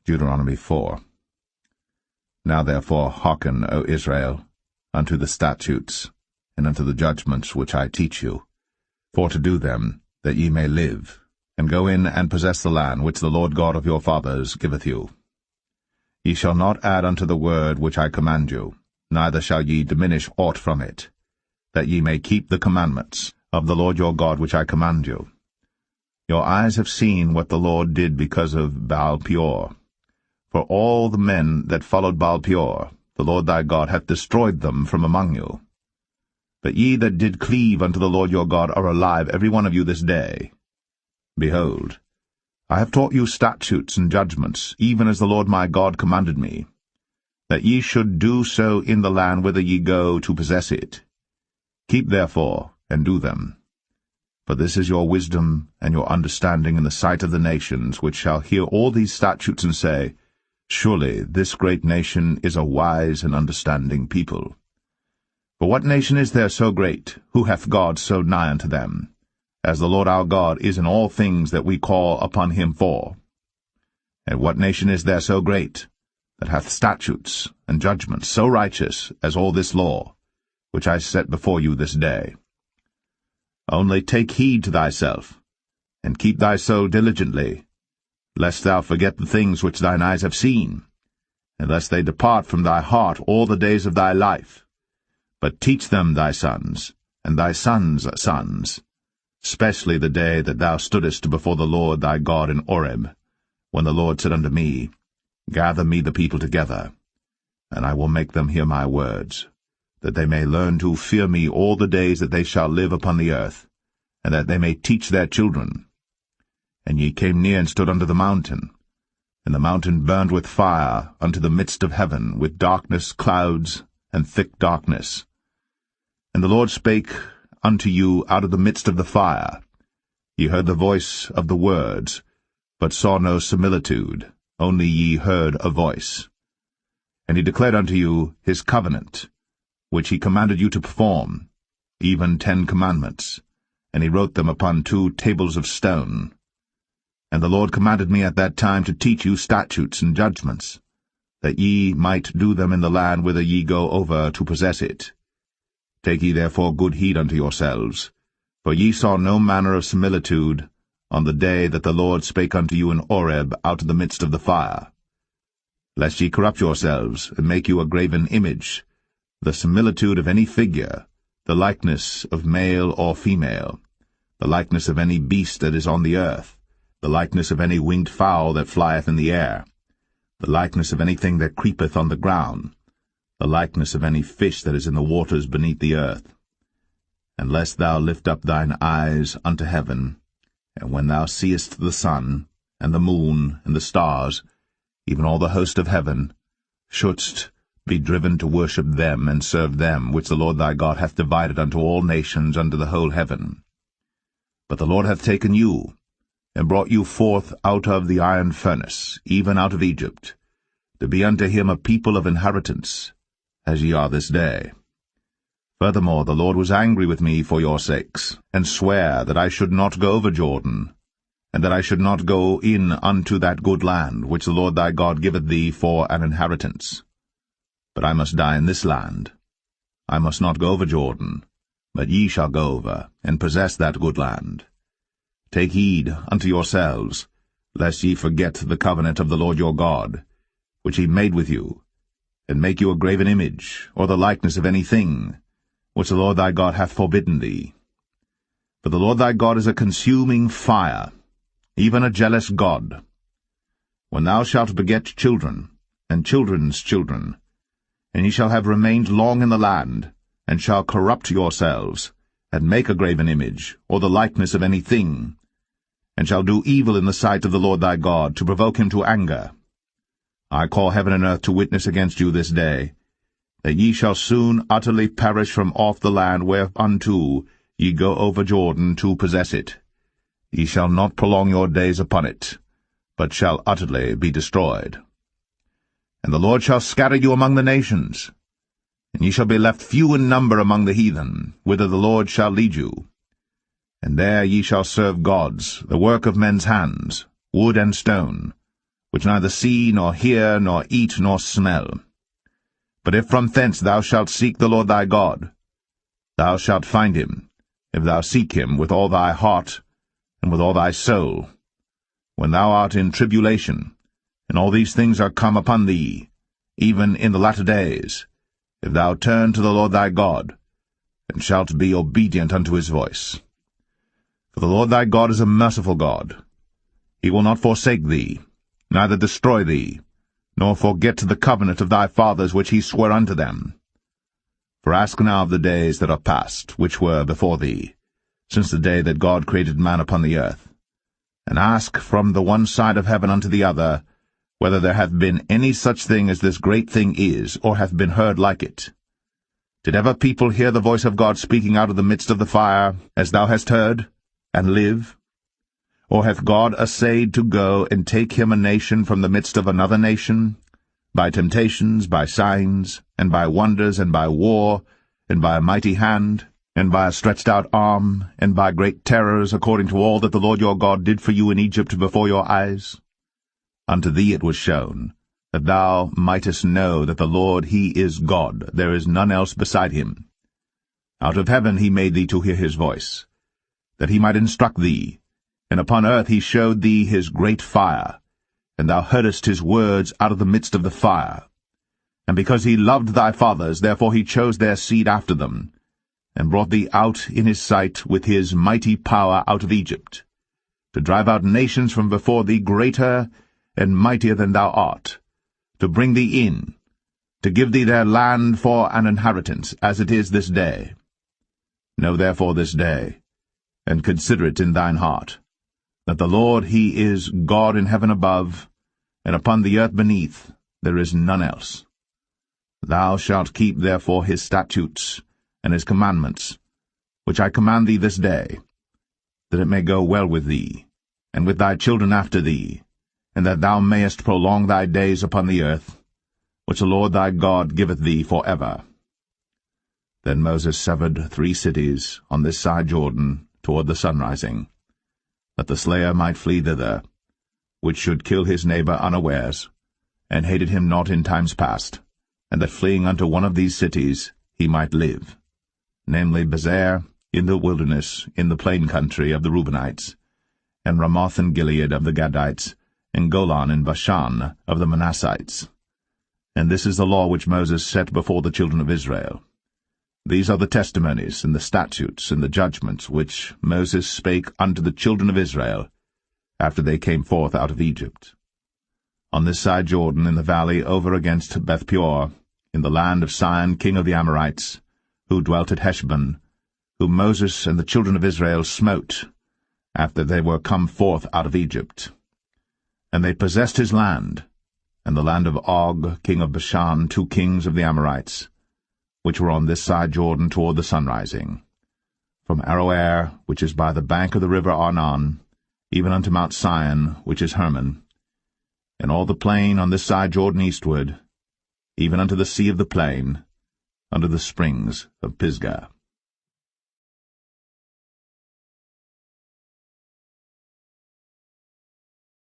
Deuteronomy 4. Now therefore hearken, O Israel, unto the statutes, and unto the judgments which I teach you, for to do them, that ye may live, and go in and possess the land which the Lord God of your fathers giveth you. Ye shall not add unto the word which I command you, neither shall ye diminish aught from it, that ye may keep the commandments of the Lord your God which I command you. Your eyes have seen what the Lord did because of Baal-peor. For all the men that followed Baal-peor, the Lord thy God hath destroyed them from among you. But ye that did cleave unto the Lord your God are alive, every one of you this day. Behold, I have taught you statutes and judgments, even as the Lord my God commanded me, that ye should do so in the land whither ye go to possess it. Keep therefore, and do them. For this is your wisdom and your understanding in the sight of the nations, which shall hear all these statutes and say, Surely this great nation is a wise and understanding people. For what nation is there so great, who hath God so nigh unto them, as the Lord our God is in all things that we call upon him for? And what nation is there so great, that hath statutes and judgments so righteous as all this law, which I set before you this day? Only take heed to thyself, and keep thy soul diligently, lest thou forget the things which thine eyes have seen, and lest they depart from thy heart all the days of thy life. But teach them thy sons, and thy sons' sons, especially the day that thou stoodest before the Lord thy God in Horeb, when the Lord said unto me, Gather me the people together, and I will make them hear my words, that they may learn to fear me all the days that they shall live upon the earth, and that they may teach their children. And ye came near and stood under the mountain, and the mountain burned with fire unto the midst of heaven, with darkness, clouds, and thick darkness. And the Lord spake unto you out of the midst of the fire. Ye heard the voice of the words, but saw no similitude, only ye heard a voice. And he declared unto you his covenant, which he commanded you to perform, even 10 commandments, and he wrote them upon 2 tables of stone. And the Lord commanded me at that time to teach you statutes and judgments, that ye might do them in the land whither ye go over to possess it. Take ye therefore good heed unto yourselves, for ye saw no manner of similitude on the day that the Lord spake unto you in Horeb out of the midst of the fire, lest ye corrupt yourselves, and make you a graven image, the similitude of any figure, the likeness of male or female, the likeness of any beast that is on the earth, the likeness of any winged fowl that flieth in the air, the likeness of anything that creepeth on the ground, the likeness of any fish that is in the waters beneath the earth. And lest thou lift up thine eyes unto heaven, and when thou seest the sun, and the moon, and the stars, even all the host of heaven, shouldst be driven to worship them and serve them, which the Lord thy God hath divided unto all nations under the whole heaven. But the Lord hath taken you, and brought you forth out of the iron furnace, even out of Egypt, to be unto him a people of inheritance, as ye are this day. Furthermore, the Lord was angry with me for your sakes, and sware that I should not go over Jordan, and that I should not go in unto that good land, which the Lord thy God giveth thee for an inheritance. But I must die in this land. I must not go over Jordan, but ye shall go over, and possess that good land. Take heed unto yourselves, lest ye forget the covenant of the Lord your God, which he made with you, and make you a graven image, or the likeness of any thing, which the Lord thy God hath forbidden thee. For the Lord thy God is a consuming fire, even a jealous God. When thou shalt beget children, and children's children, and ye shall have remained long in the land, and shall corrupt yourselves, and make a graven image, or the likeness of any thing, and shall do evil in the sight of the Lord thy God, to provoke him to anger, I call heaven and earth to witness against you this day, that ye shall soon utterly perish from off the land whereunto ye go over Jordan to possess it. Ye shall not prolong your days upon it, but shall utterly be destroyed. And the Lord shall scatter you among the nations, and ye shall be left few in number among the heathen, whither the Lord shall lead you. And there ye shall serve gods, the work of men's hands, wood and stone, which neither see, nor hear, nor eat, nor smell. But if from thence thou shalt seek the Lord thy God, thou shalt find him, if thou seek him with all thy heart and with all thy soul. When thou art in tribulation, and all these things are come upon thee, even in the latter days, if thou turn to the Lord thy God, and shalt be obedient unto his voice. For the Lord thy God is a merciful God. He will not forsake thee, neither destroy thee, nor forget the covenant of thy fathers which he sware unto them. For ask now of the days that are past, which were before thee, since the day that God created man upon the earth, and ask from the one side of heaven unto the other, whether there hath been any such thing as this great thing is, or hath been heard like it. Did ever people hear the voice of God speaking out of the midst of the fire, as thou hast heard, and live? Or hath God assayed to go and take him a nation from the midst of another nation, by temptations, by signs, and by wonders, and by war, and by a mighty hand, and by a stretched out arm, and by great terrors, according to all that the Lord your God did for you in Egypt before your eyes? Unto thee it was shown, that thou mightest know that the Lord he is God, there is none else beside him. Out of heaven he made thee to hear his voice, that he might instruct thee, and upon earth he showed thee his great fire, and thou heardest his words out of the midst of the fire. And because he loved thy fathers, therefore he chose their seed after them, and brought thee out in his sight with his mighty power out of Egypt, to drive out nations from before thee greater and mightier than thou art, to bring thee in, to give thee their land for an inheritance, as it is this day. Know therefore this day, and consider it in thine heart, that the Lord he is God in heaven above, and upon the earth beneath there is none else. Thou shalt keep therefore his statutes and his commandments, which I command thee this day, that it may go well with thee, and with thy children after thee, and that thou mayest prolong thy days upon the earth, which the Lord thy God giveth thee for ever. Then Moses severed 3 cities on this side Jordan toward the sunrising, that the slayer might flee thither, which should kill his neighbor unawares, and hated him not in times past, and that fleeing unto one of these cities he might live, namely Bezer in the wilderness in the plain country of the Reubenites, and Ramoth in Gilead of the Gadites, and Golan in Bashan of the Manassites. And this is the law which Moses set before the children of Israel. These are the testimonies, and the statutes, and the judgments, which Moses spake unto the children of Israel, after they came forth out of Egypt. On this side Jordan, in the valley over against Beth-peor, in the land of Sihon king of the Amorites, who dwelt at Heshbon, whom Moses and the children of Israel smote, after they were come forth out of Egypt. And they possessed his land, and the land of Og king of Bashan, 2 kings of the Amorites, which were on this side Jordan toward the sunrising, from Aroer, which is by the bank of the river Arnon, even unto Mount Sion, which is Hermon, and all the plain on this side Jordan eastward, even unto the sea of the plain, unto the springs of Pisgah.